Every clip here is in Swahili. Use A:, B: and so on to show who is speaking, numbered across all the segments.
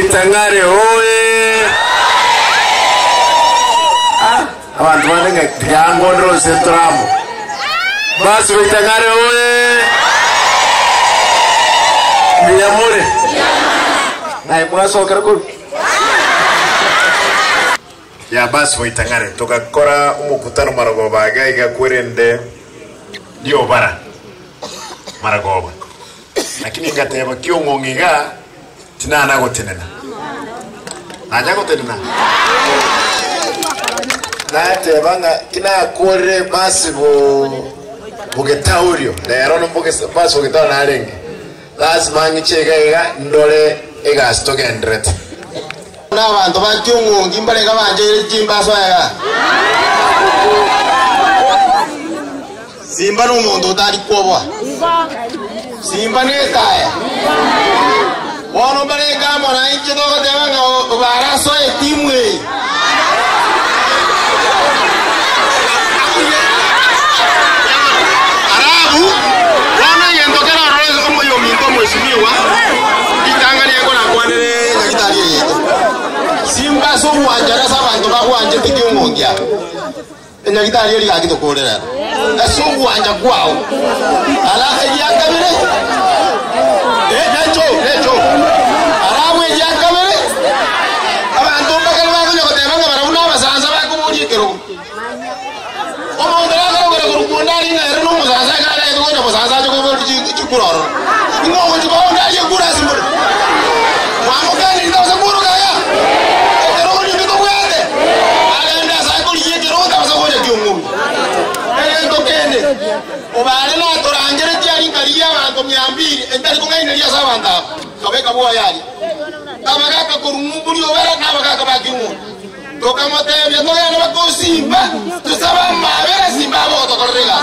A: Tangare hoye abantu banenge yangondo sentramo basi Tangare hoye Miyamure na mwaso karako ya basi Tangare tukakora umukutano Maragoba gaiga kwerende ndio bara Maragoba lakini ngateba kyongongiga tinana gotenena aja gotenena nate banga kina kore basi bugetaurio lero no basi bugetaurio na lenge lazima ngichega ndole ega stock and rate na abantu bakyungungi mbale kabanje jimba swaya simba no muntu tali kwobwa simba netaya Ono bereka mana inci tu kata orang kau baraso timwe. Arabu, mana yang tu kena orang semua yang minta musimiwa. Kita angkat yang kau nak kuat ni kita lihat itu. Simba semua anjara sama tu kau anjat tiga mongia. Yang kita lihat lagi tu kau dah. Semua anjat kau. Alah yang kami ni. Necho. Arabu yang kami ni. Apa antum bakal bagus juga tembak kepada una masalah aku mau dia kerung. Omong terang kalau kerung pundar ini ernu masalah kalau itu kau masalah juga mau dicukur orang. Ingat kau juga orang dia kurang sempur. Kamu kan ini tahu sempur kaya. Kerung ini betul kaya. Ada yang dah saya kau lihat kerung tak pasal kau jadi umum. Itu kene. Obale na torangere tiari kalia bantu myambiri entari kungai nelia sabanta. Kabe kabu ayali. Kabaga ka kurumuburi obera kabaga ka bakimu. Toka mote bya no ya no ko simba. Tu saba mabere simba bo to korrega.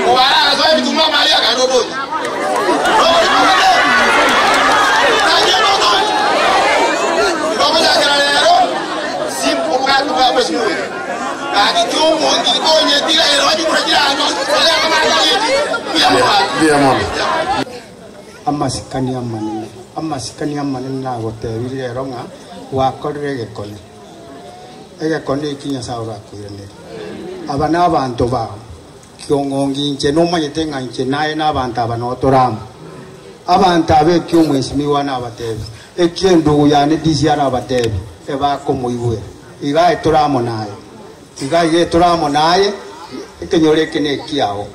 A: Obara ka so bitu mama ya ka no bo. Tanya no to. Kamu ja keralero simpo ka tu ba besmu. Kaki tumu ngiko nyetira ero aju kurajira ano. Saya kemana ini? Biar mana? Amma sikani amani na gote biri ronga wa korrege kone. Ege kone kinya saura kuyene. Abana abantu ba kyongongi nche no mayete nga nche nae na abantu abano toram. Abantu abe kyomwesimi wana abatebi. Ekyendo yani disiara abatebi. Eba komoiwe. Iga etoramo nae. Iga etoramo nae. Ekenyore kene kiao.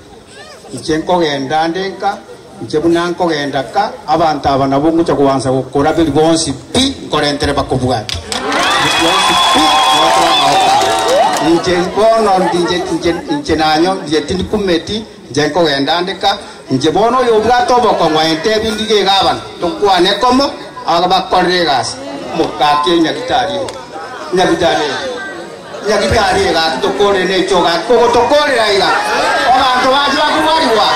A: Nche nkogenda ndenka. Nche bunanko genda ka abantu abana bungu cyo kubanza gukora biri bonsi pi korentere bakubwati. Bonsi pi notra mauka. Nche bono nche nanyo nche tindi kumeti nche ko genda ndeka nche bono yo bwato boko ngwente bindige gaban to kwane komo aga bakoregas mukake nyakitari ga to kore ne choga ko to kore aiga abantu baje bakubariwa